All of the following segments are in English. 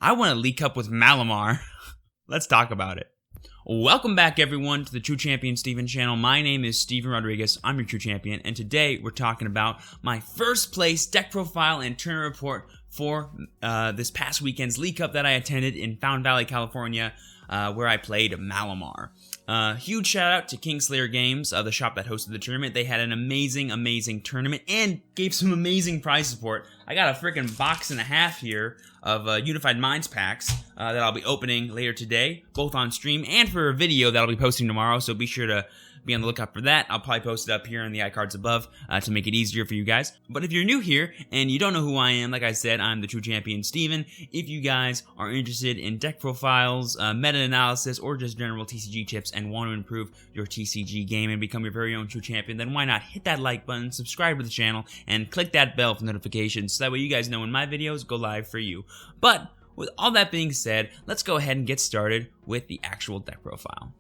I want to leak up with Malamar. Let's talk about it. Welcome back, everyone, to the TrueChampionSteven channel. My name is Steven Rodriguez. I'm your True Champion, and today we're talking about my first place deck profile and tournament report for this past weekend's league cup that I attended in Fountain Valley, California, where I played Malamar. Huge shout out to Kingslayer Games, the shop that hosted the tournament. They had an amazing tournament and gave some amazing prize support. I got a freaking box and a half here of Unified Minds packs that I'll be opening later today, both on stream and for a video that I'll be posting tomorrow, so be sure to be on the lookout for that. I'll probably post it up here in the iCards above to make it easier for you guys. But if you're new here and you don't know who I am, like I said, I'm the True Champion Steven. If you guys are interested in deck profiles, meta-analysis, or just general TCG tips and want to improve your TCG game and become your very own True Champion, then why not hit that like button, subscribe to the channel, and click that bell for notifications so that way you guys know when my videos go live for you. But with all that being said, let's go ahead and get started with the actual deck profile.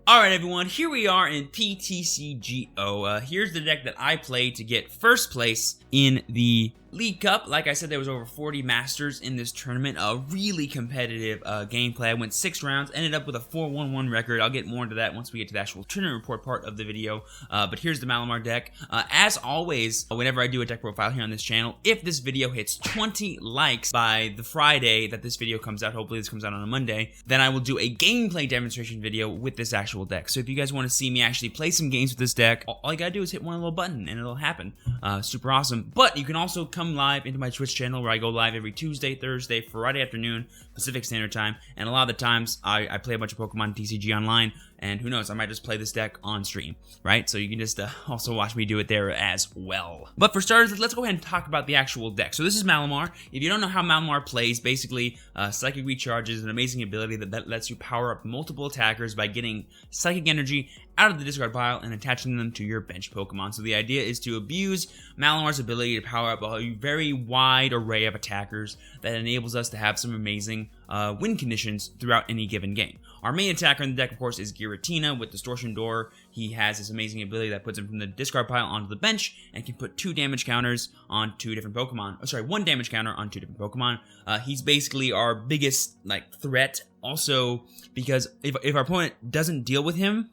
Alright everyone, here we are in PTCGO. Here's the deck that I played to get first place in the League Cup. Like I said, there was over 40 Masters in this tournament. A really competitive gameplay. I went 6 rounds, ended up with a 4-1-1 record. I'll get more into that once we get to the actual tournament report part of the video. But here's the Malamar deck. As always, whenever I do a deck profile here on this channel, if this video hits 20 likes by the Friday that this video comes out, hopefully this comes out on a Monday, then I will do a gameplay demonstration video with this actual deck. So if you guys want to see me actually play some games with this deck, all you gotta do is hit one little button and it'll happen. Super awesome. But you can also come live into my Twitch channel where I go live every Tuesday, Thursday, Friday afternoon, Pacific Standard Time, and a lot of the times I play a bunch of Pokemon TCG online, and who knows, I might just play this deck on stream, right? So you can just also watch me do it there as well. But for starters, let's go ahead and talk about the actual deck. So this is Malamar. If you don't know how Malamar plays, basically, Psychic Recharge is an amazing ability that lets you power up multiple attackers by getting Psychic Energy out of the discard pile and attaching them to your bench Pokemon. So the idea is to abuse Malamar's ability to power up a very wide array of attackers that enables us to have some amazing win conditions throughout any given game. Our main attacker in the deck, of course, is Giratina with Distortion Door. He has this amazing ability that puts him from the discard pile onto the bench and can put 2 damage counters on 2 different Pokemon. Oh, sorry, 1 damage counter on 2 different Pokemon. He's basically our biggest threat. Also, because if our opponent doesn't deal with him,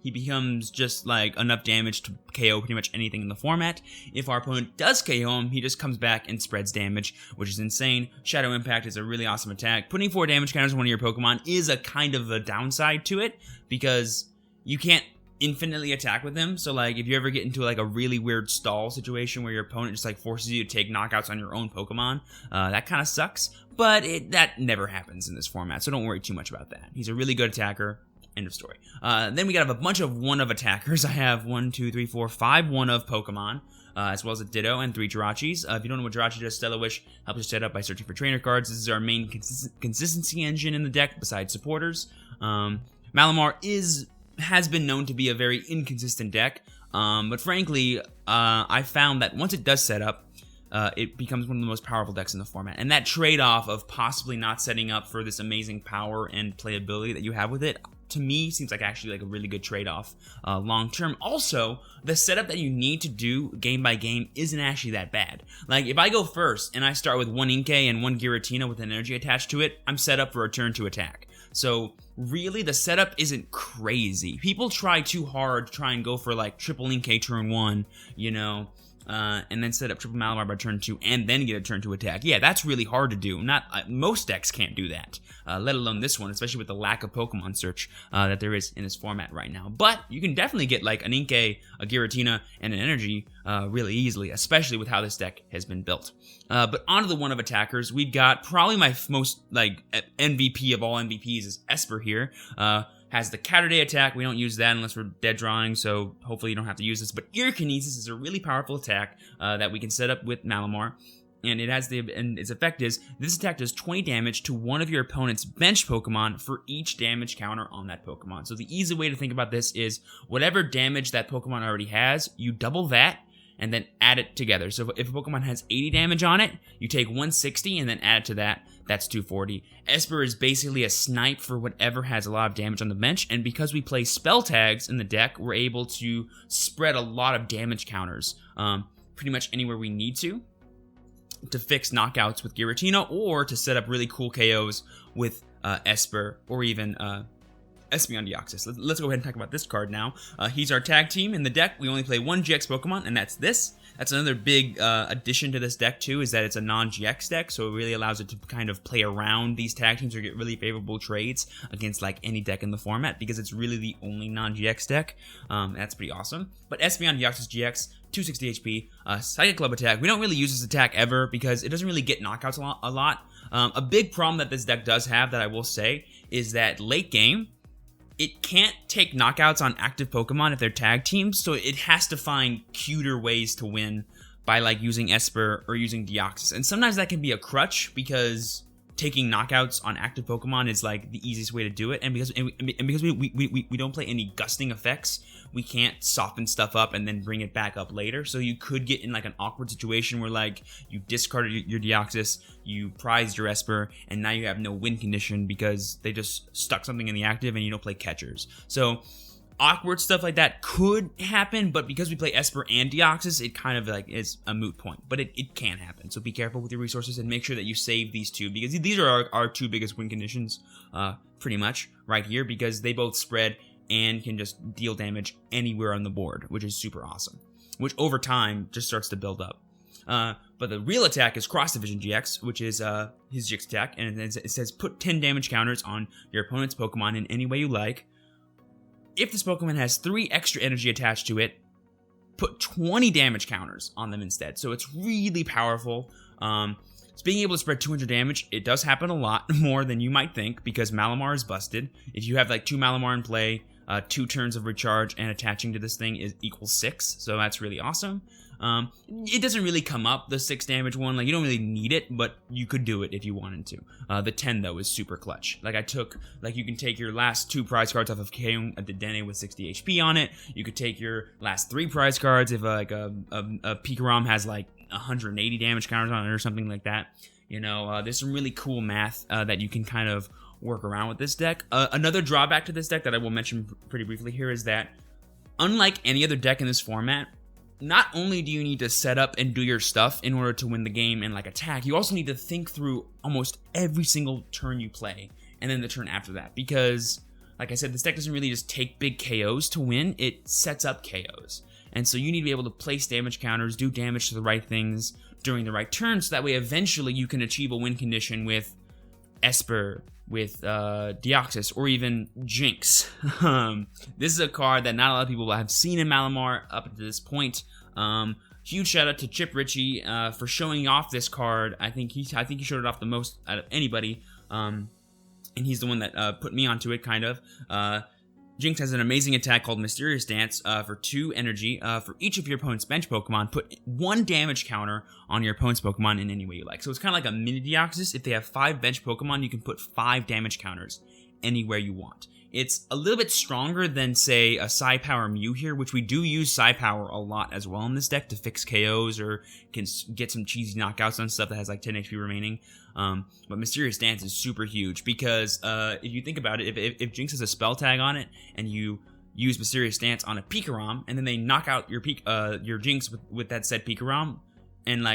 he becomes just enough damage to KO pretty much anything in the format. If our opponent does KO him, he just comes back and spreads damage, which is insane. Shadow Impact is a really awesome attack. Putting 4 damage counters on one of your Pokemon is a kind of a downside to it, because you can't infinitely attack with him. So if you ever get into a really weird stall situation where your opponent just forces you to take knockouts on your own Pokemon, that kind of sucks. But that never happens in this format, so don't worry too much about that. He's a really good attacker. End of story. Then we got a bunch of 1-of attackers. I have 1, 2, 3, 4, 5 1-of Pokemon, as well as a Ditto and 3 Jirachis. If you don't know what Jirachi does, Stellar Wish helps you set up by searching for trainer cards. This is our main consistency engine in the deck, besides supporters. Malamar has been known to be a very inconsistent deck, but frankly, I found that once it does set up, it becomes one of the most powerful decks in the format. And that trade-off of possibly not setting up for this amazing power and playability that you have with it, to me, seems actually a really good trade-off long-term. Also, the setup that you need to do game by game isn't actually that bad. If I go first and I start with 1 Inkay and 1 Giratina with an energy attached to it, I'm set up for a turn to attack. So really, the setup isn't crazy. People try too hard to try and go for triple Inkay turn 1, and then set up triple Malamar by turn 2 and then get a turn to attack. Yeah, that's really hard to do. Most decks can't do that, let alone this one, especially with the lack of Pokemon search that there is in this format right now. But you can definitely get an Inkay, a Giratina, and an energy really easily, especially with how this deck has been built. But onto the 1-of attackers, we've got probably my most MVP of all MVPs is Espurr here. Has the Counter Day attack. We don't use that unless we're dead drawing, so hopefully you don't have to use this. But Ear Kinesis is a really powerful attack that we can set up with Malamar. And its effect is, this attack does 20 damage to one of your opponent's bench Pokemon for each damage counter on that Pokemon. So the easy way to think about this is, whatever damage that Pokemon already has, you double that, and then add it together. So if a Pokemon has 80 damage on it, you take 160 and then add it to that. That's 240. Espurr is basically a snipe for whatever has a lot of damage on the bench, and because we play spell tags in the deck, we're able to spread a lot of damage counters pretty much anywhere we need to. to fix knockouts with Giratina or to set up really cool KOs with Espurr or even Espeon and Deoxys. Let's go ahead and talk about this card now. He's our tag team in the deck. We only play one GX Pokemon, and that's this. That's another big addition to this deck, too, is that it's a non-GX deck, so it really allows it to kind of play around these tag teams or get really favorable trades against, like, any deck in the format, because it's really the only non-GX deck. That's pretty awesome. But Espeon and Deoxys-GX, 260 HP, Psychic Club attack. We don't really use this attack ever because it doesn't really get knockouts a lot. A big problem that this deck does have that I will say is that late game, it can't take knockouts on active Pokemon if they're tag teams, so it has to find cuter ways to win by like using Espurr or using Deoxys. And sometimes that can be a crutch because taking knockouts on active Pokemon is like the easiest way to do it. And because we don't play any gusting effects, we can't soften stuff up and then bring it back up later. So you could get in like an awkward situation where like you discarded your Deoxys, you prized your Espurr, and now you have no win condition because they just stuck something in the active and you don't play catchers. So awkward stuff like that could happen, but because we play Espurr and Deoxys, it kind of like is a moot point. But it can happen, so be careful with your resources and make sure that you save these two, because these are our two biggest win conditions, pretty much, right here, because they both spread and can just deal damage anywhere on the board, which is super awesome, which over time just starts to build up. But the real attack is Cross Division GX, which is his GX attack, and it says put 10 damage counters on your opponent's Pokemon in any way you like. If this Pokemon has 3 extra energy attached to it, put 20 damage counters on them instead. So it's really powerful. So being able to spread 200 damage, it does happen a lot more than you might think because Malamar is busted. If you have like 2 Malamar in play, 2 turns of recharge and attaching to this thing equals 6. So that's really awesome. It doesn't really come up, the 6 damage one. Like, you don't really need it, but you could do it if you wanted to. The 10, though, is super clutch. Like, you can take your last 2 prize cards off of KO at the Dene with 60 HP on it. You could take your last 3 prize cards if, like, a Pikarom has, like, 180 damage counters on it or something like that. You know, there's some really cool math that you can kind of work around with this deck. Another drawback to this deck that I will mention pretty briefly here is that, unlike any other deck in this format, not only do you need to set up and do your stuff in order to win the game and like attack, you also need to think through almost every single turn you play and then the turn after that, because like I said, this deck doesn't really just take big KOs to win, it sets up KOs. And so you need to be able to place damage counters, do damage to the right things during the right turn, so that way eventually you can achieve a win condition with Espurr, with Deoxys, or even Jynx. This is a card that not a lot of people have seen in Malamar up to this point. Huge shout out to Chip Ritchie for showing off this card. I think he showed it off the most out of anybody, and he's the one that put me onto it, kind of. Jynx has an amazing attack called Mysterious Dance for 2 energy. For each of your opponent's bench Pokemon, put 1 damage counter on your opponent's Pokemon in any way you like. So it's kind of like a mini Deoxys. If they have 5 bench Pokemon, you can put 5 damage counters anywhere you want. It's a little bit stronger than, say, a Psi Power Mew here, which we do use Psi Power a lot as well in this deck to fix KOs or can get some cheesy knockouts on stuff that has like 10 HP remaining. But Mysterious Dance is super huge because if you think about it, if Jynx has a spell tag on it and you use Mysterious Dance on a Pikarom and then they knock out your Jynx with that said Pikarom, and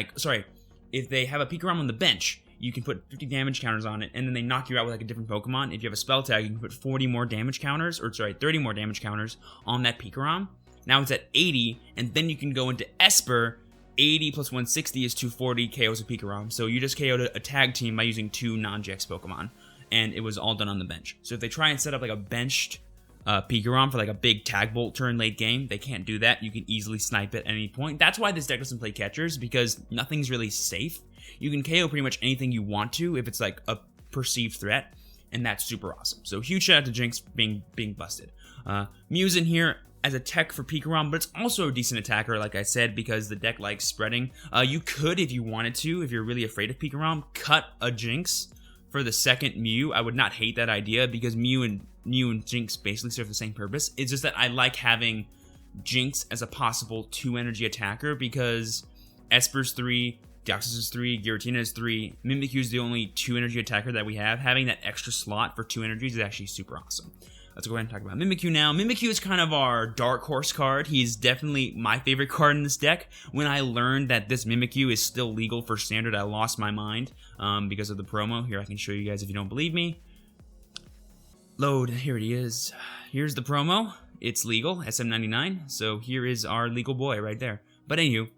if they have a Pikarom on the bench, you can put 50 damage counters on it, and then they knock you out with like a different Pokemon. If you have a spell tag, you can put 30 more damage counters on that Pikarom. Now it's at 80, and then you can go into Espurr. 80 plus 160 is 240 KOs a Pikarom. So you just KO'd a tag team by using 2 non-GX Pokemon, and it was all done on the bench. So if they try and set up like a benched Pikarom for like a big tag bolt turn late game, they can't do that. You can easily snipe at any point. That's why this deck doesn't play catchers, because nothing's really safe. You can KO pretty much anything you want to if it's like a perceived threat, and that's super awesome. So huge shout out to Jynx being busted. Mew's in here as a tech for Pikarom, but it's also a decent attacker, like I said, because the deck likes spreading. You could, if you wanted to, if you're really afraid of Pikarom, cut a Jynx for the second Mew. I would not hate that idea because Mew and Jynx basically serve the same purpose. It's just that I like having Jynx as a possible 2 energy attacker because Espurr's 3, Deoxys is 3, Giratina is 3, Mimikyu is the only 2 energy attacker that we have. Having that extra slot for 2 energies is actually super awesome. let's go ahead and talk about Mimikyu now. Mimikyu is kind of our dark horse card. He's definitely my favorite card in this deck. When I learned that this Mimikyu is still legal for standard, I lost my mind because of the promo. Here, I can show you guys if you don't believe me. Load, here it is. Here's the promo. It's legal, SM99. So here is our legal boy right there. But anywho,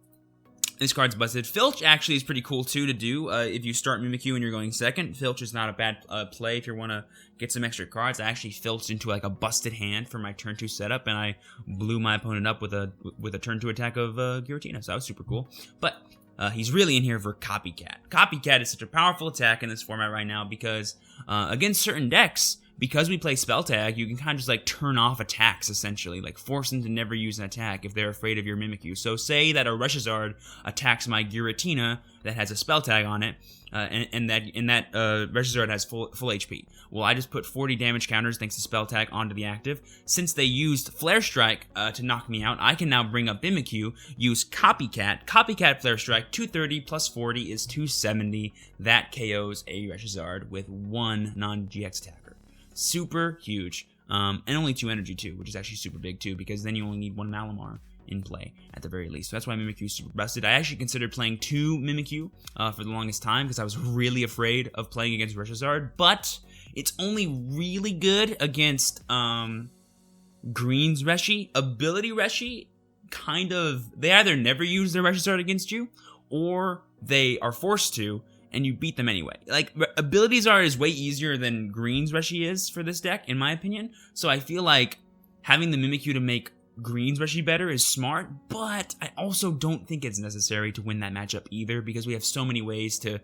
this card's busted. Filch actually is pretty cool too to do if you start Mimikyu and you're going second. Filch is not a bad play if you want to get some extra cards. I actually filched into like a busted hand for my turn 2 setup, and I blew my opponent up with a turn 2 attack of Giratina, so that was super cool. But he's really in here for Copycat. Copycat is such a powerful attack in this format right now because against certain decks, because we play Spell Tag, you can kind of just like turn off attacks essentially, like force them to never use an attack if they're afraid of your Mimikyu. So say that a Reshizard attacks my Giratina that has a Spell Tag on it, and that Reshizard has full HP. Well, I just put 40 damage counters thanks to Spell Tag onto the active. Since they used Flare Strike to knock me out, I can now bring up Mimikyu, use Copycat Flare Strike, 230 plus 40 is 270. That KOs a Reshizard with 1 non-GX attacker. Super huge, and only 2 energy too, which is actually super big too, because then you only need 1 Malamar in play at the very least. So that's why Mimikyu is super busted. I actually considered playing 2 Mimikyu for the longest time because I was really afraid of playing against Reshizard, but it's only really good against Green's Reshi. Ability Reshi, kind of, they either never use their Reshizard against you, or they are forced to, and you beat them anyway. Like, Abilities is way easier than Green's Reshi is for this deck, in my opinion. So I feel like having the Mimikyu to make Green's Reshi better is smart, but I also don't think it's necessary to win that matchup either, because we have so many ways to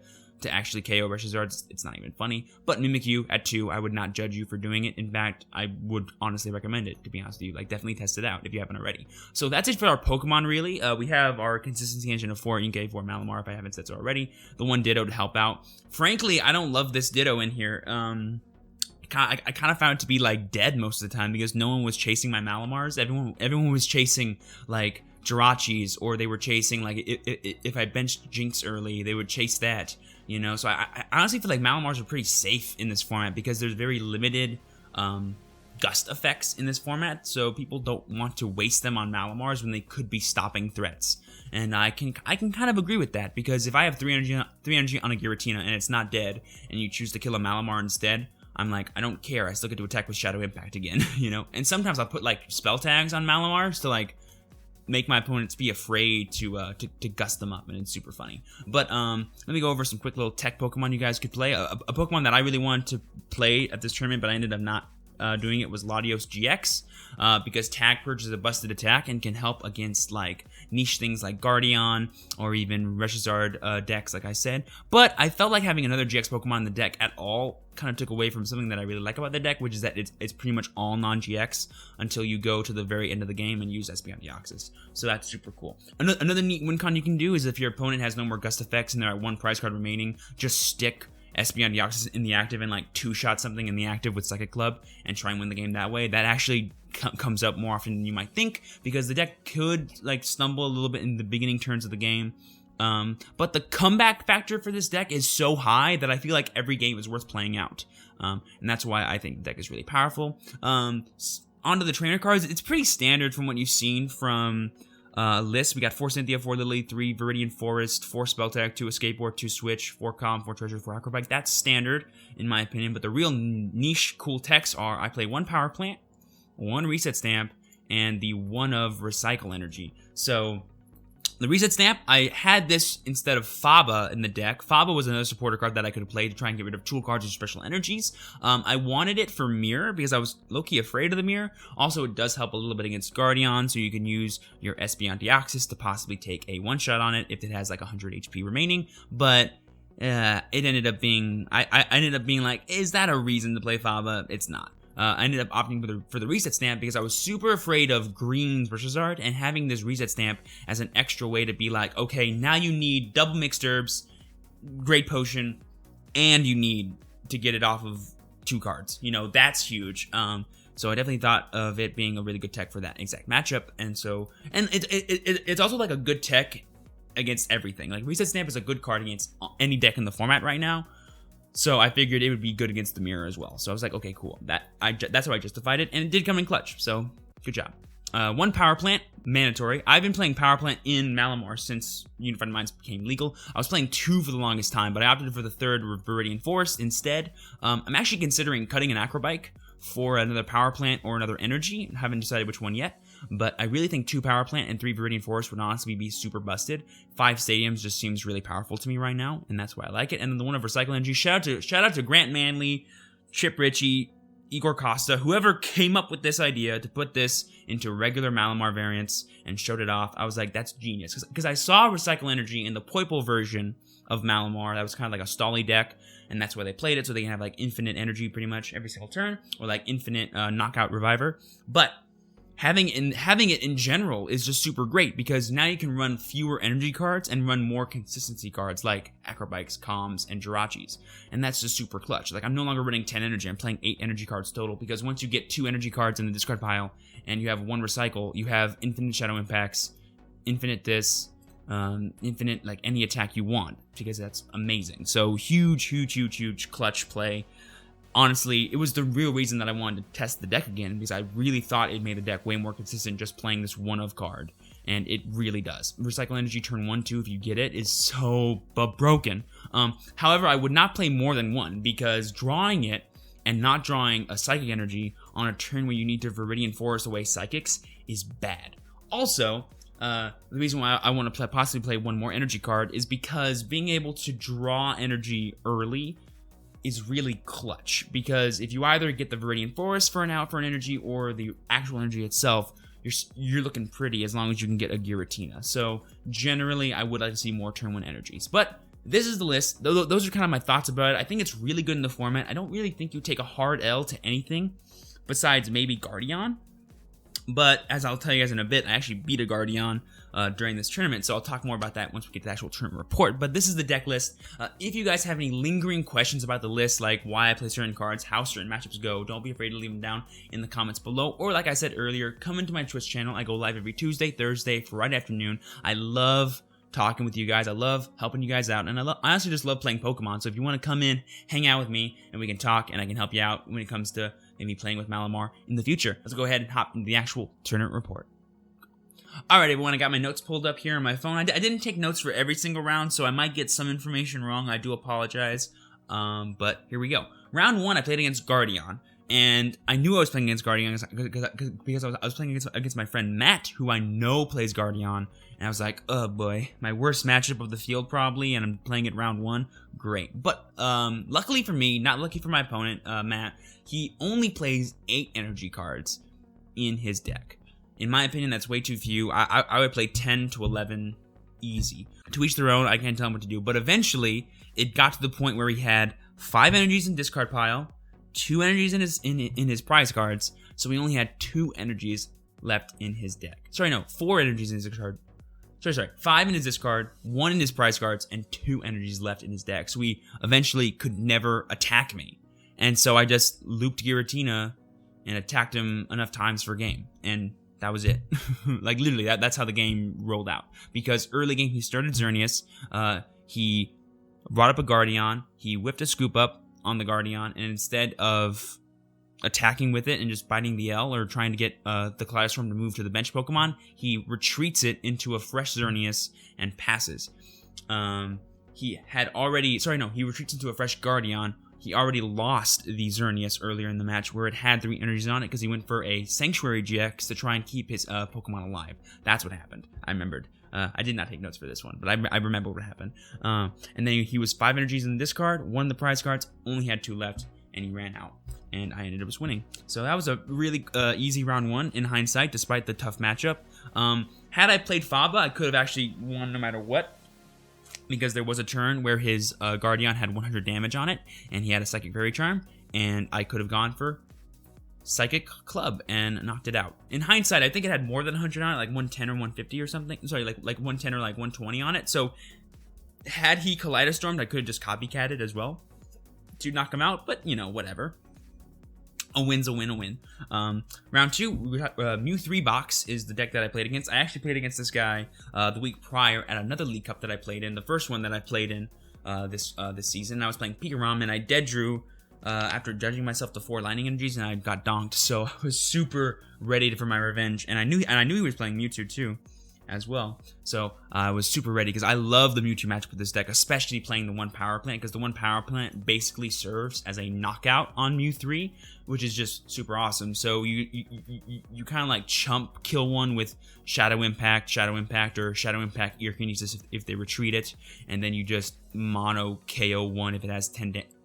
actually KO Reshizard. It's not even funny. But Mimikyu at 2, I would not judge you for doing it. In fact, I would honestly recommend it, to be honest with you. Like, definitely test it out if you haven't already. So that's it for our Pokemon, really. We have our consistency engine of 4 Inkay, 4 Malamar, if I haven't said so already. The 1 Ditto to help out. Frankly, I don't love this Ditto in here. I kind of found it to be, like, dead most of the time because no one was chasing my Malamars. Everyone was chasing, like, Jirachis, or they were chasing, like, if I benched Jynx early, they would chase that, you know? So I honestly feel like Malamars are pretty safe in this format because there's very limited gust effects in this format, so people don't want to waste them on Malamars when they could be stopping threats. And I can kind of agree with that, because if I have 3 energy on a Giratina and it's not dead, and you choose to kill a Malamar instead, I'm like, I don't care, I still get to attack with Shadow Impact again, you know? And sometimes I'll put, like, spell tags on Malamars to, like, make my opponents be afraid to gust them up, and it's super funny. But let me go over some quick little tech Pokemon you guys could play. A Pokemon that I really wanted to play at this tournament, but I ended up not doing it, was Latios GX, because Tag Purge is a busted attack and can help against, like, niche things like Guardian or even Reshizard decks, like I said. But I felt like having another GX Pokemon in the deck at all kind of took away from something that I really like about the deck, which is that it's pretty much all non-GX until you go to the very end of the game and use Espeon Deoxys. So that's super cool. Another neat win con you can do is if your opponent has no more gust effects and they're at 1 prize card remaining, just stick Espeon Deoxys in the active and, like, 2-shot something in the active with Psychic Club and try and win the game that way. That actually comes up more often than you might think, because the deck could, like, stumble a little bit in the beginning turns of the game. But the comeback factor for this deck is so high that I feel like every game is worth playing out. And that's why I think the deck is really powerful. Onto the trainer cards, it's pretty standard from what you've seen from list. We got 4 Cynthia, 4 Lily, 3 Viridian Forest, 4 Spell Tag, 2 Escape Board, 2 Switch, 4 Calm, 4 Treasure, 4 Acrobat. That's standard, in my opinion. But the real niche cool techs are, I play 1 Power Plant, 1 Reset Stamp, and the 1 of Recycle Energy. So the Reset Stamp, I had this instead of Faba in the deck. Faba was another supporter card that I could have played to try and get rid of tool cards or special energies. I wanted it for Mirror because I was low-key afraid of the Mirror. Also, it does help a little bit against Guardian, so you can use your Espeon Deoxys to possibly take a 1-shot on it if it has like 100 HP remaining. But it ended up being, I ended up being like, is that a reason to play Faba? It's not. I ended up opting for the Reset Stamp because I was super afraid of Green's Reshizard, and having this Reset Stamp as an extra way to be like, okay, now you need double Mixed Herbs, Great Potion, and you need to get it off of 2 cards. You know, that's huge. So I definitely thought of it being a really good tech for that exact matchup, and it's also like a good tech against everything. Like, Reset Stamp is a good card against any deck in the format right now. So I figured it would be good against the mirror as well. So I was like, okay, cool. That's how I justified it, and it did come in clutch. So good job. 1 Power Plant, mandatory. I've been playing Power Plant in Malamar since Unified Minds became legal. I was playing 2 for the longest time, but I opted for the 3rd Viridian Forest instead. I'm actually considering cutting an Acrobike for another Power Plant or another Energy. I haven't decided which one yet, but I really think 2 Power Plant and 3 Viridian Forest would honestly be super busted. 5 Stadiums just seems really powerful to me right now, and that's why I like it. And then the one of Recycle Energy, shout out to Grant Manley, Chip Ritchie, Igor Costa, whoever came up with this idea to put this into regular Malamar variants and showed it off. I was like, that's genius. Because I saw Recycle Energy in the Poiple version of Malamar. That was kind of like a stally deck, and that's why they played it, so they can have like infinite energy pretty much every single turn, or like infinite knockout reviver. But having it in general is just super great, because now you can run fewer energy cards and run more consistency cards like Acrobikes, Calms, and Jirachis. And that's just super clutch. Like, I'm no longer running 10 energy, I'm playing 8 energy cards total, because once you get 2 energy cards in the discard pile and you have 1 recycle, you have infinite shadow impacts, infinite this, infinite like any attack you want, because that's amazing. So huge clutch play. Honestly, it was the real reason that I wanted to test the deck again, because I really thought it made the deck way more consistent just playing this 1-of card, and it really does. Recycle Energy turn 1-2, if you get it, is so broken. However, I would not play more than 1, because drawing it and not drawing a Psychic Energy on a turn where you need to Viridian Forest away Psychics is bad. Also, the reason why I want to possibly play 1 more energy card is because being able to draw energy early is really clutch, because if you either get the Viridian Forest for an out for an energy or the actual energy itself, you're looking pretty as long as you can get a Giratina. So generally, I would like to see more turn 1 energies. But this is the list. Those are kind of my thoughts about it. I think it's really good in the format. I don't really think you take a hard L to anything besides maybe Guardian. But as I'll tell you guys in a bit, I actually beat a Guardian during this tournament, so I'll talk more about that once we get to the actual tournament report. But this is the deck list. If you guys have any lingering questions about the list, like why I play certain cards, how certain matchups go, don't be afraid to leave them down in the comments below. Or like I said earlier, come into my Twitch channel. I go live every Tuesday, Thursday, Friday afternoon. I love talking with you guys. I love helping you guys out, and I honestly just love playing Pokemon. So if you want to come in, hang out with me, and we can talk, and I can help you out when it comes to maybe playing with Malamar in the future. Let's go ahead and hop into the actual tournament report. Alright everyone, I got my notes pulled up here on my phone. I didn't take notes for every single round, so I might get some information wrong. I do apologize. But here we go. Round 1, I played against Guardian. And I knew I was playing against Guardian because I was playing against my friend Matt, who I know plays Guardian. And I was like, oh boy, my worst matchup of the field probably, and I'm playing it round 1. Great. But luckily for me, not lucky for my opponent, Matt, he only plays 8 energy cards in his deck. In my opinion, that's way too few. I would play 10 to 11 easy. To each their own, I can't tell him what to do. But eventually, it got to the point where he had 5 energies in discard pile, 2 energies in his prize cards, so he only had 2 energies left in his deck. Sorry, no, 4 energies in his discard. Sorry, 5 in his discard, 1 in his prize cards, and 2 energies left in his deck. So he eventually could never attack me. And so I just looped Giratina and attacked him enough times for a game. And that was it. Like, literally, that's how the game rolled out. Because early game, he started Xerneas, he brought up a Guardian, he whipped a Scoop Up on the Guardian, and instead of attacking with it and just biting the L or trying to get the Kaleidostorm to move to the bench Pokemon, he retreats it into a fresh Xerneas and passes. He retreats into a fresh Guardian. He already lost the Xerneas earlier in the match where it had 3 energies on it because he went for a Sanctuary GX to try and keep his Pokemon alive. That's what happened. I remembered. I did not take notes for this one, but I remember what happened. And then he was 5 energies in this card, 1 of the prize cards, only had 2 left, and he ran out. And I ended up winning. So that was a really easy round 1 in hindsight, despite the tough matchup. Had I played Faba, I could have actually won no matter what, because there was a turn where his Guardian had 100 damage on it, and he had a Psychic Fairy Charm, and I could have gone for Psychic Club and knocked it out. In hindsight, I think it had more than 100 on it, like 110 or 150 or something. Sorry, like 110 or like 120 on it. So had he Kaleidostormed, I could have just copycatted as well to knock him out, but you know, whatever. A win's a win, a win. Round 2, we got, Mew 3 Box is the deck that I played against. I actually played against this guy the week prior at another League Cup that I played in. The first one that I played in this season. I was playing Pikarom, and I dead drew after judging myself to 4 lightning energies, and I got donked. So I was super ready for my revenge, and I knew he was playing Mewtwo too, as well. So I was super ready because I love the Mewtwo matchup with this deck, especially playing the 1 Power Plant, because the 1 Power Plant basically serves as a knockout on Mew 3, which is just super awesome. So you kind of like chump kill one with Shadow Impact, or Shadow Impact Earkinesis if they retreat it, and then you just mono KO one if it has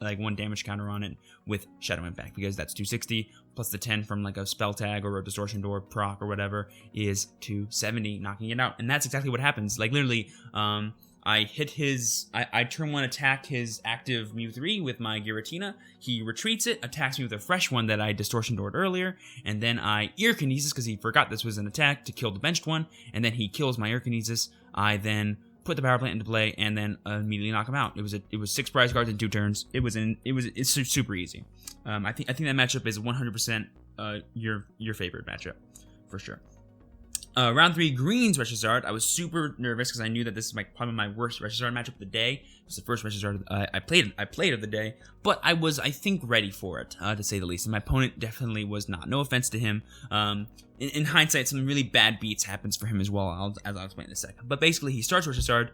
1 damage counter on it with Shadow Impact, because that's 260 plus the 10 from like a Spell Tag or a Distortion Door proc or whatever is 270, knocking it out. And that's exactly what happens. Like literally, I hit I turn 1 attack his active Mew 3 with my Giratina. He retreats it, attacks me with a fresh one that I Distortion Doored earlier, and then I Earkinesis because he forgot this was an attack to kill the benched one, and then he kills my Earkinesis. I then put the Power Plant into play and then immediately knock him out. It was 6 prize cards in 2 turns. It's super easy. I think that matchup is 100% your favorite matchup for sure. Round 3, Green's Reshizard. I was super nervous because I knew that this is probably my worst Reshizard matchup of the day. It was the first Reshizard I played of the day, but I was, I think, ready for it, to say the least. And my opponent definitely was not. No offense to him. In hindsight, some really bad beats happens for him as well, as I'll explain in a second. But basically, he starts Reshizard.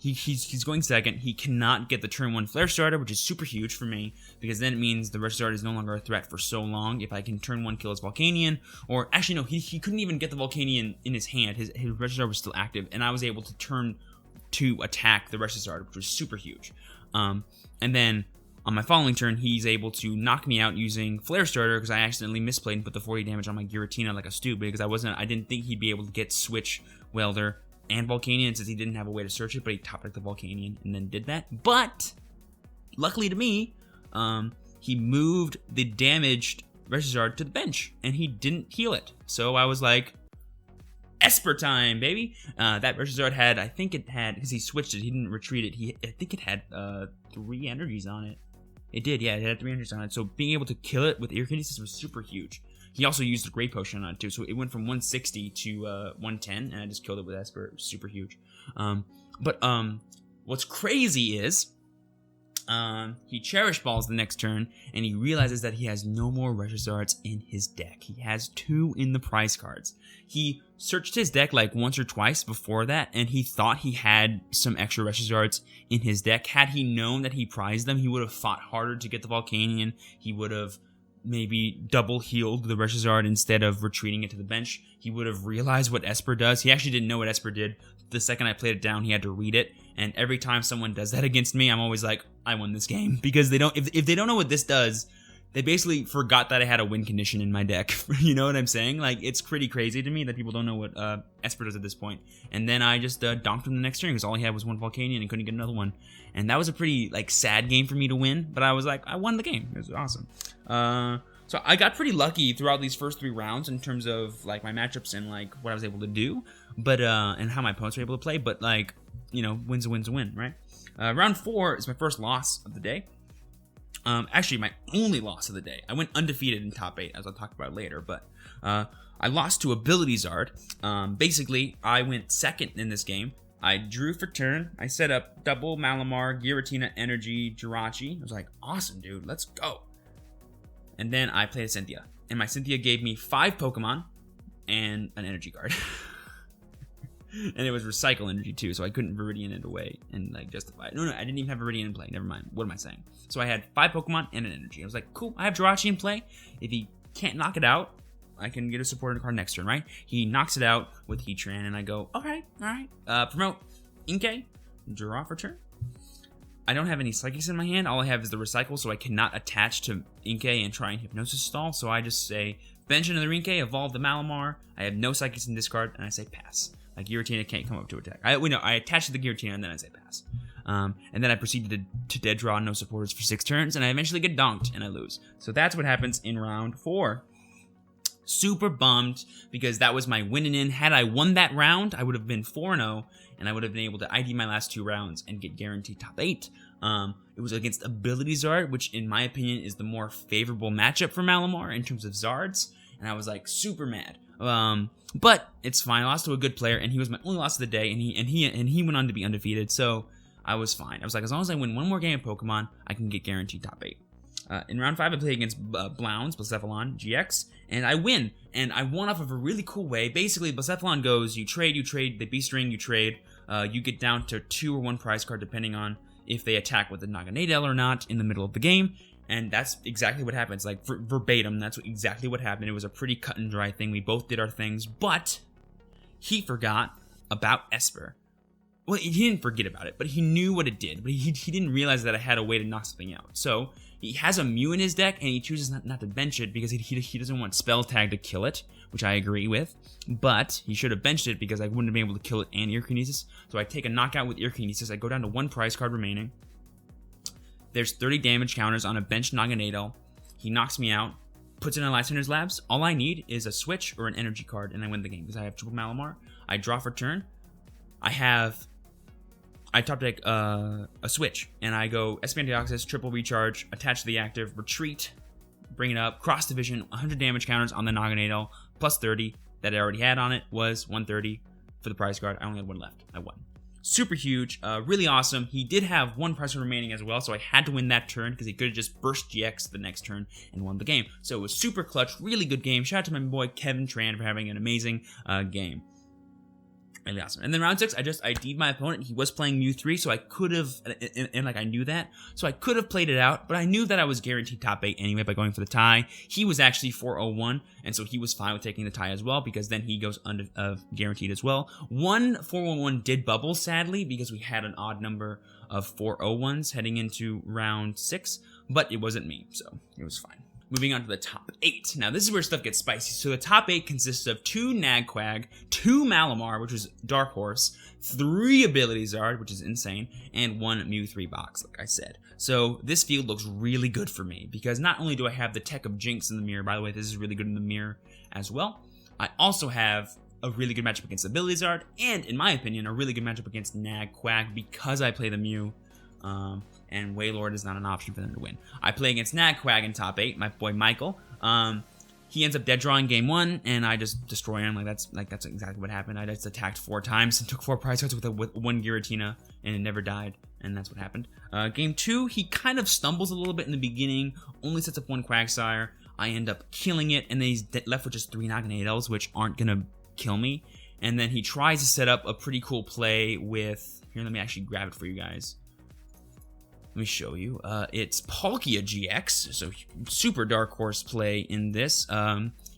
He's going second. He cannot get the turn 1 Flare Starter, which is super huge for me, because then it means the Reshizard is no longer a threat for so long. If I can turn 1 kill his Volcanion, or actually no, he couldn't even get the Volcanion in his hand. His Reshizard was still active, and I was able to turn 2 attack the Reshizard, which was super huge. And then on my following turn, he's able to knock me out using Flare Starter because I accidentally misplayed and put the 40 damage on my Giratina like a stupid, because I didn't think he'd be able to get Switch, Welder, and Volcanion since he didn't have a way to search it, but he top decked the Volcanion and then did that. But luckily to me, he moved the damaged Reshizard to the bench and he didn't heal it. So I was like, Espurr time, baby. That Reshizard had, I think it had, because he switched it, he didn't retreat it. I think it had 3 energies on it. It did, yeah, it had 3 energies on it. So being able to kill it with Earkinesis was super huge. He also used the Great Potion on it too, so it went from 160 to 110, and I just killed it with Espurr. It was super huge. But what's crazy is he Cherish Balls the next turn, and he realizes that he has no more Reshizards in his deck. He has 2 in the prize cards. He searched his deck like once or twice before that, and he thought he had some extra Reshizards in his deck. Had he known that he prized them, he would have fought harder to get the Volcanion. He would have maybe double healed the Reshizard instead of retreating it to the bench. He would have realized what Espurr does. He actually didn't know what Espurr did. The second I played it down, he had to read it. And every time someone does that against me, I'm always like, I won this game. Because if they don't know what this does, they basically forgot that I had a win condition in my deck. You know what I'm saying? Like, it's pretty crazy to me that people don't know what Espurr does at this point. And then I just donked him the next turn because all he had was 1 Volcanion and couldn't get another one. And that was a pretty, like, sad game for me to win. But I was like, I won the game. It was awesome. So I got pretty lucky throughout these first 3 rounds in terms of, like, my matchups and, like, what I was able to do. But, and how my opponents were able to play. But, like, you know, win's a win, right? Round 4 is my first loss of the day. Actually, my only loss of the day. I went undefeated in top 8, as I'll talk about later, but I lost to Ability Zard. Basically, I went second in this game. I drew for turn. I set up double Malamar, Giratina, Energy, Jirachi. I was like, awesome, dude, let's go. And then I played a Cynthia, and my Cynthia gave me 5 Pokemon and an Energy card. And it was Recycle Energy too, so I couldn't Viridian it away and like justify it. No, I didn't even have Viridian in play. Never mind. What am I saying? So I had 5 Pokemon and an Energy. I was like, cool, I have Jirachi in play. If he can't knock it out, I can get a supporter card next turn, right? He knocks it out with Heatran, and I go, all right. Promote Inkay, draw for turn. I don't have any Psychics in my hand. All I have is the Recycle, so I cannot attach to Inkay and try and Hypnosis stall. So I just say, bench another Inkay, evolve the Malamar. I have no Psychics in discard, and I say pass. Like, Giratina can't come up to attack. I attach to the Giratina, and then I say pass. And then I proceeded to dead draw no supporters for 6 turns, and I eventually get donked, and I lose. So that's what happens in round 4. Super bummed, because that was my winning in. Had I won that round, I would have been 4-0, and I would have been able to ID my last 2 rounds and get guaranteed top 8. It was against Ability Zard, which in my opinion is the more favorable matchup for Malamar in terms of Zards, and I was like super mad. But it's fine. I lost to a good player, and he was my only loss of the day, and he went on to be undefeated. So I was fine. I was like, as long as I win one more game of Pokemon, I can get guaranteed top 8. In round 5, I played against Blacephalon GX, and I win. And I won off of a really cool way. Basically, Blacephalon goes, you trade, they beast ring, you trade. You get down to 2 or 1 prize card, depending on if they attack with a Naganadel or not in the middle of the game. And that's exactly what happens. Like, verbatim, that's exactly what happened. It was a pretty cut and dry thing. We both did our things, but he forgot about Espurr. Well, he didn't forget about it, but he knew what it did. But he didn't realize that I had a way to knock something out. So he has a Mew in his deck, and he chooses not to bench it because he doesn't want Spell Tag to kill it, which I agree with. But he should have benched it because I wouldn't have been able to kill it and Ear Kinesis. So I take a knockout with Ear Kinesis. I go down to 1 prize card remaining. There's 30 damage counters on a bench Naganadel. He knocks me out, puts it in Light Center's Labs. All I need is a Switch or an energy card, and I win the game because I have triple Malamar. I draw for turn. I top deck a Switch, and I go Espeon Deoxys, triple recharge, attach to the active, retreat, bring it up, cross division, 100 damage counters on the Naganadel, plus 30 that I already had on it was 130 for the prize card. I only had 1 left. I won. Super huge, really awesome. He did have 1 prize card remaining as well, so I had to win that turn because he could have just burst GX the next turn and won the game. So it was super clutch, really good game. Shout out to my boy Kevin Tran for having an amazing game. Really awesome. And then round 6, I ID'd my opponent. He was playing Mew 3, so I could have, and like I knew that, so I could have played it out, but I knew that I was guaranteed top 8 anyway by going for the tie. He was actually 401, and so he was fine with taking the tie as well, because then he goes guaranteed as well. 411 did bubble, sadly, because we had an odd number of 401s heading into round 6, but it wasn't me, so it was fine. Moving on to the top 8. Now, this is where stuff gets spicy. So the top 8 consists of 2 Nagquag, 2 Malamar, which is Dark Horse, 3 Ability Zard, which is insane, and 1 Mew 3 box, like I said. So this field looks really good for me, because not only do I have the tech of Jynx in the mirror, by the way, this is really good in the mirror as well, I also have a really good matchup against Ability Zard, and, in my opinion, a really good matchup against Nagquag, because I play the Mew. And Wailord is not an option for them to win. I play against Nagquag in top 8, my boy Michael. He ends up dead drawing game 1, and I just destroy him. That's exactly what happened. I just attacked 4 times and took 4 prize cards with 1 Giratina, and it never died, and that's what happened. Game 2, he kind of stumbles a little bit in the beginning, only sets up 1 Quagsire. I end up killing it, and then he's left with just 3 Naganadels, which aren't gonna kill me. And then he tries to set up a pretty cool play with, here, let me actually grab it for you guys. Let me show you. It's Palkia GX, so super Dark Horse play in this.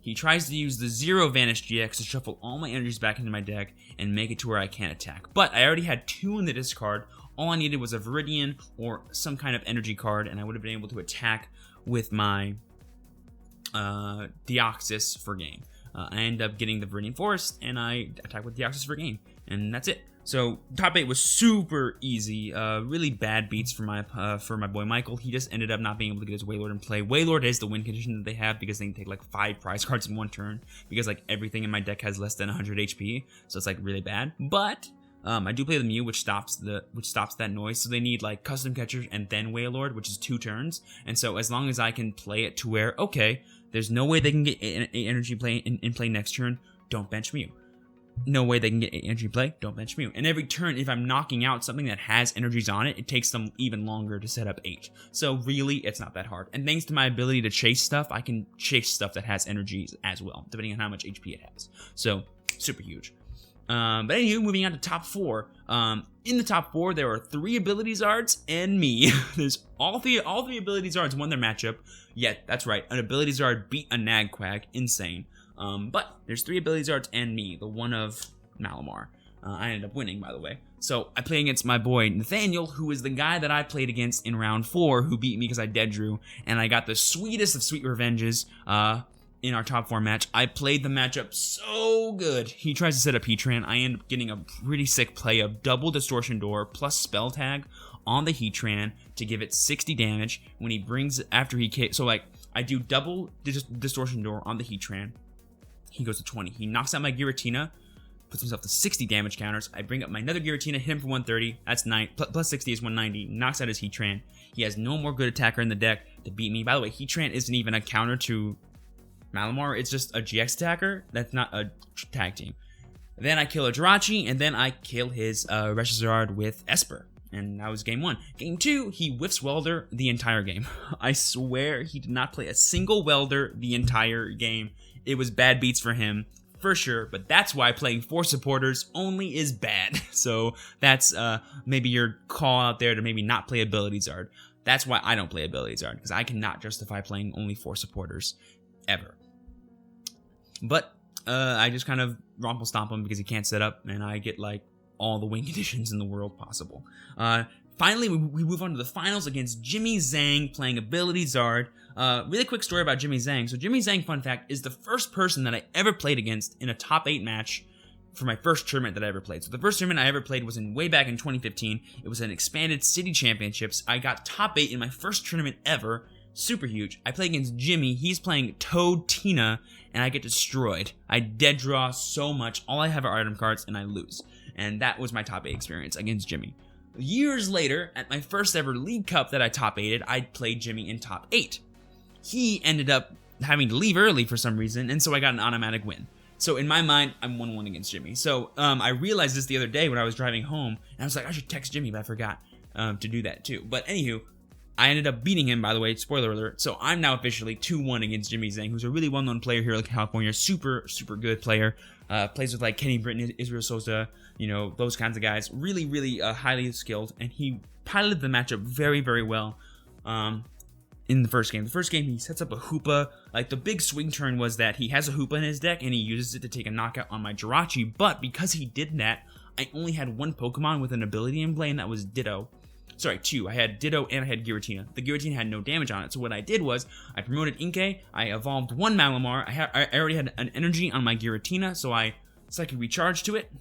He tries to use the Zero Vanish GX to shuffle all my energies back into my deck and make it to where I can't attack. But I already had 2 in the discard. All I needed was a Viridian or some kind of energy card, and I would have been able to attack with my Deoxys for game. I end up getting the Viridian Forest, and I attack with Deoxys for game, and that's it. So top 8 was super easy. Really bad beats for my boy Michael. He just ended up not being able to get his Wailord in play. Wailord is the win condition that they have because they can take like 5 prize cards in 1 turn. Because like everything in my deck has less than 100 HP, so it's like really bad. But I do play the Mew, which stops that noise. So they need like Custom Catcher and then Wailord, which is 2 turns. And so as long as I can play it to where okay, there's no way they can get energy play in play next turn, don't bench Mew. No way they can get energy play, don't bench Mew. And every turn, if I'm knocking out something that has energies on it, it takes them even longer to set up 8. So really, it's not that hard. And thanks to my ability to chase stuff, I can chase stuff that has energies as well, depending on how much HP it has. So, super huge. But anyway, moving on to top 4. In the top 4, there are 3 Ability Zards and me. There's all three Ability Zards won their matchup. Yet, that's right, an Ability Zard beat a Nagquag. Insane. But there's 3 Ability Zards and me, the one of Malamar. I ended up winning, by the way. So I play against my boy Nathaniel, who is the guy that I played against in round 4, who beat me because I dead drew, and I got the sweetest of sweet revenges in our top 4 match. I played the matchup so good. He tries to set up Heatran. I end up getting a pretty sick play of double Distortion Door plus Spell Tag on the Heatran to give it 60 damage when he brings after he so like I do double Distortion Door on the Heatran. He goes to 20. He knocks out my Giratina, puts himself to 60 damage counters. I bring up my another Giratina, hit him for 130. That's 9. Plus 60 is 190. Knocks out his Heatran. He has no more good attacker in the deck to beat me. By the way, Heatran isn't even a counter to Malamar. It's just a GX attacker. That's not a tag team. Then I kill a Jirachi, and then I kill his Reshizard with Espurr. And that was game 1. Game 2, he whiffs Welder the entire game. I swear he did not play a single Welder the entire game. It was bad beats for him, for sure, but that's why playing 4 supporters only is bad. So that's maybe your call out there to maybe not play Ability Zard. That's why I don't play Ability Zard, because I cannot justify playing only 4 supporters, ever. But I just kind of rumple stomp him because he can't set up, and I get like all the win conditions in the world possible. Finally, we move on to the finals against Jimmy Zhang playing Ability Zard. Really quick story about Jimmy Zhang. So Jimmy Zhang, fun fact, is the first person that I ever played against in a top 8 match for my first tournament that I ever played. So the first tournament I ever played was way back in 2015. It was an expanded city championships. I got top 8 in my first tournament ever. Super huge. I play against Jimmy. He's playing Toad Tina, and I get destroyed. I dead draw so much. All I have are item cards, and I lose. And that was my top 8 experience against Jimmy. Years later, at my first ever League Cup that I top 8'd, I played Jimmy in top 8. He ended up having to leave early for some reason, and so I got an automatic win. So in my mind, I'm 1-1 against Jimmy. So I realized this the other day when I was driving home, and I was like, I should text Jimmy, but I forgot to do that too. But anywho, I ended up beating him, by the way, spoiler alert. So I'm now officially 2-1 against Jimmy Zhang, who's a really well-known player here in California. Super, super good player. Plays with like Kenny Britton, Israel Sosa, you know, those kinds of guys. Really, really highly skilled. And he piloted the matchup very, very well in the first game. The first game, he sets up a Hoopa. Like, the big swing turn was that he has a Hoopa in his deck, and he uses it to take a knockout on my Jirachi. But because he did that, I only had 1 Pokemon with an ability in play, and that was Ditto. Sorry, 2. I had Ditto and I had Giratina. The Giratina had no damage on it, so what I did was I promoted Inkay. I evolved 1 Malamar. I already had an energy on my Giratina, so I could recharge to it,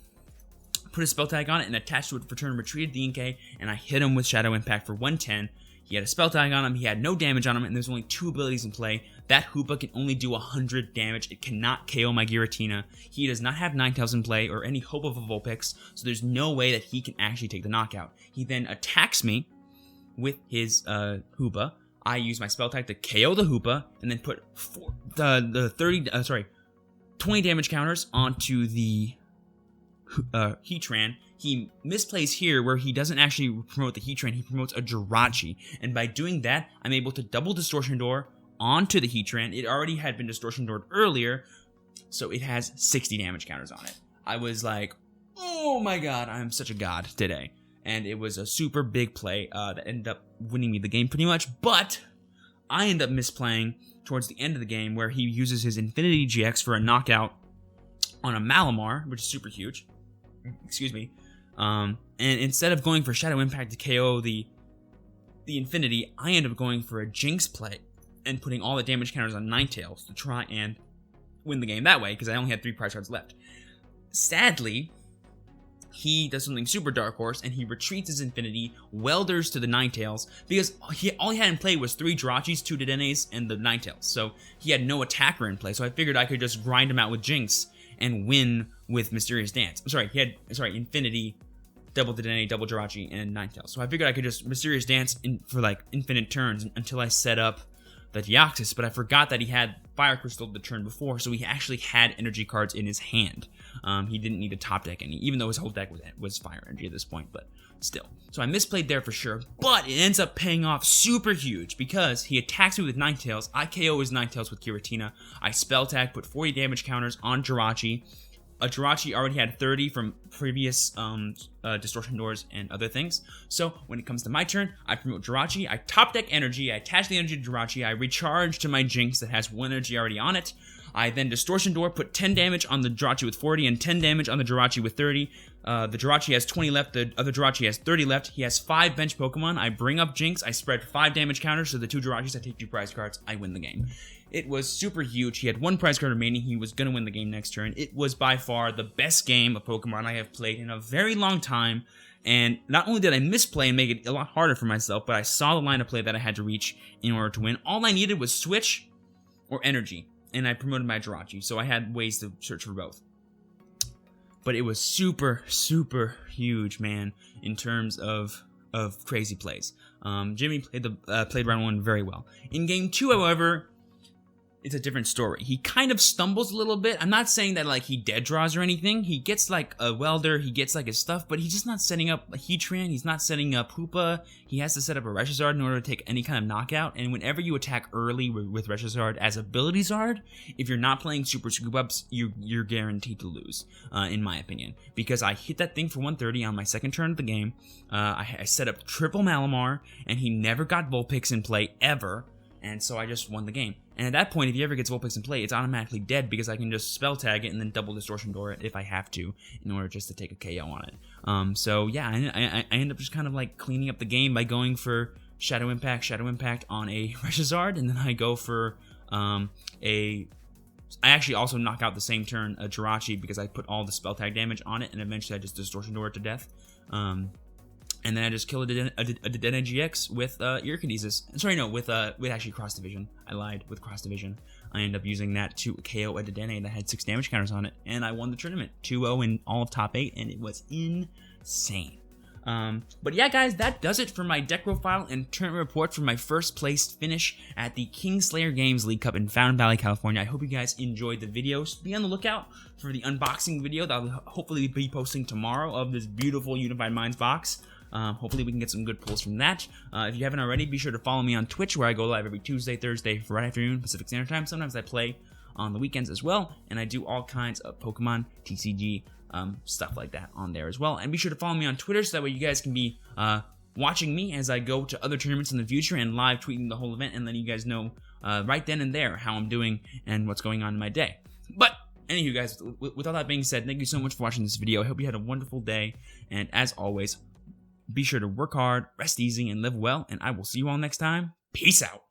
put a spell tag on it, and attached to it for turn, retreated the Inkay, and I hit him with Shadow Impact for 110. He had a spell tag on him, he had no damage on him, and there's only 2 abilities in play. That Hoopa can only do 100 damage. It cannot KO my Giratina. He does not have Ninetales in play or any hope of a Vulpix, so there's no way that he can actually take the knockout. He then attacks me with his Hoopa. I use my spell tag to KO the Hoopa, and then put 20 damage counters onto the Heatran. He misplays here where he doesn't actually promote the Heatran, he promotes a Jirachi. And by doing that, I'm able to double Distortion Door onto the Heatran. It already had been Distortion Doored earlier, so it has 60 damage counters on it. I was like, oh my god, I'm such a god today. And it was a super big play that ended up winning me the game pretty much, but I end up misplaying towards the end of the game where he uses his Infinity GX for a knockout on a Malamar, which is super huge. Excuse me. And instead of going for Shadow Impact to KO the Infinity, I end up going for a Jynx play and putting all the damage counters on Ninetales to try and win the game that way, because I only had 3 prize cards left. Sadly, he does something super Dark Horse, and he retreats his Infinity, welders to the Ninetales, because all he had in play was 3 Jirachis, 2 Dedenes, and the Ninetales, so he had no attacker in play, so I figured I could just grind him out with Jynx and win with Mysterious Dance. Infinity, double Dedenne, double Jirachi, and Ninetales. So I figured I could just Mysterious Dance for like infinite turns until I set up the Deoxys, but I forgot that he had Fire Crystal the turn before, so he actually had energy cards in his hand. He didn't need a top deck any, even though his whole deck was Fire Energy at this point, but still. So I misplayed there for sure, but it ends up paying off super huge because he attacks me with Ninetales, I KO his Ninetales with Giratina, I spell tag, put 40 damage counters on Jirachi. A Jirachi already had 30 from previous Distortion Doors and other things. So when it comes to my turn, I promote Jirachi, I top deck energy, I attach the energy to Jirachi, I recharge to my Jynx that has 1 energy already on it. I then Distortion Door, put 10 damage on the Jirachi with 40 and 10 damage on the Jirachi with 30. The Jirachi has 20 left, the other Jirachi has 30 left. He has 5 bench Pokemon. I bring up Jynx, I spread 5 damage counters to the 2 Jirachis, I take 2 prize cards, I win the game. It was super huge. He had 1 prize card remaining. He was going to win the game next turn. It was by far the best game of Pokemon I have played in a very long time. And not only did I misplay and make it a lot harder for myself, but I saw the line of play that I had to reach in order to win. All I needed was Switch or Energy, and I promoted my Jirachi, so I had ways to search for both. But it was super, super huge, man, in terms of crazy plays. Jimmy played round 1 very well. In game 2, however, it's a different story. He kind of stumbles a little bit. I'm not saying that like he dead draws or anything. He gets like a welder, he gets like his stuff, but he's just not setting up a Heatran, he's not setting up Hoopa. He has to set up a Reshizard in order to take any kind of knockout, and whenever you attack early with Reshizard as Ability Zard, if you're not playing Super Scoop Ups, you're guaranteed to lose, in my opinion. Because I hit that thing for 130 on my second turn of the game, I set up triple Malamar, and he never got Vulpix in play, ever, and so I just won the game. And at that point, if he ever gets Vulpix in play, it's automatically dead because I can just spell tag it and then double Distortion Door it if I have to in order just to take a KO on it. So yeah, I end up just kind of like cleaning up the game by going for Shadow Impact on a Reshizard, and then I go for I actually also knock out the same turn a Jirachi because I put all the spell tag damage on it, and eventually I just Distortion Door it to death. And then I just kill a Dedenne GX with Earkinesis. Sorry, no, with actually Cross Division. I lied, with Cross Division. I ended up using that to KO a Dedenne that had 6 damage counters on it, and I won the tournament 2-0 in all of top 8, and it was insane. But yeah, guys, that does it for my deck profile and tournament report for my first place finish at the Kingslayer Games League Cup in Fountain Valley, California. I hope you guys enjoyed the video. Be on the lookout for the unboxing video that I'll hopefully be posting tomorrow of this beautiful Unified Minds box. Hopefully we can get some good pulls from that. If you haven't already, be sure to follow me on Twitch, where I go live every Tuesday, Thursday, Friday afternoon, Pacific Standard Time. Sometimes I play on the weekends as well, and I do all kinds of Pokemon, TCG, stuff like that on there as well. And be sure to follow me on Twitter so that way you guys can be watching me as I go to other tournaments in the future and live tweeting the whole event and letting you guys know right then and there how I'm doing and what's going on in my day. But anywho, guys, with all that being said, thank you so much for watching this video. I hope you had a wonderful day, and as always, be sure to work hard, rest easy, and live well, and I will see you all next time. Peace out.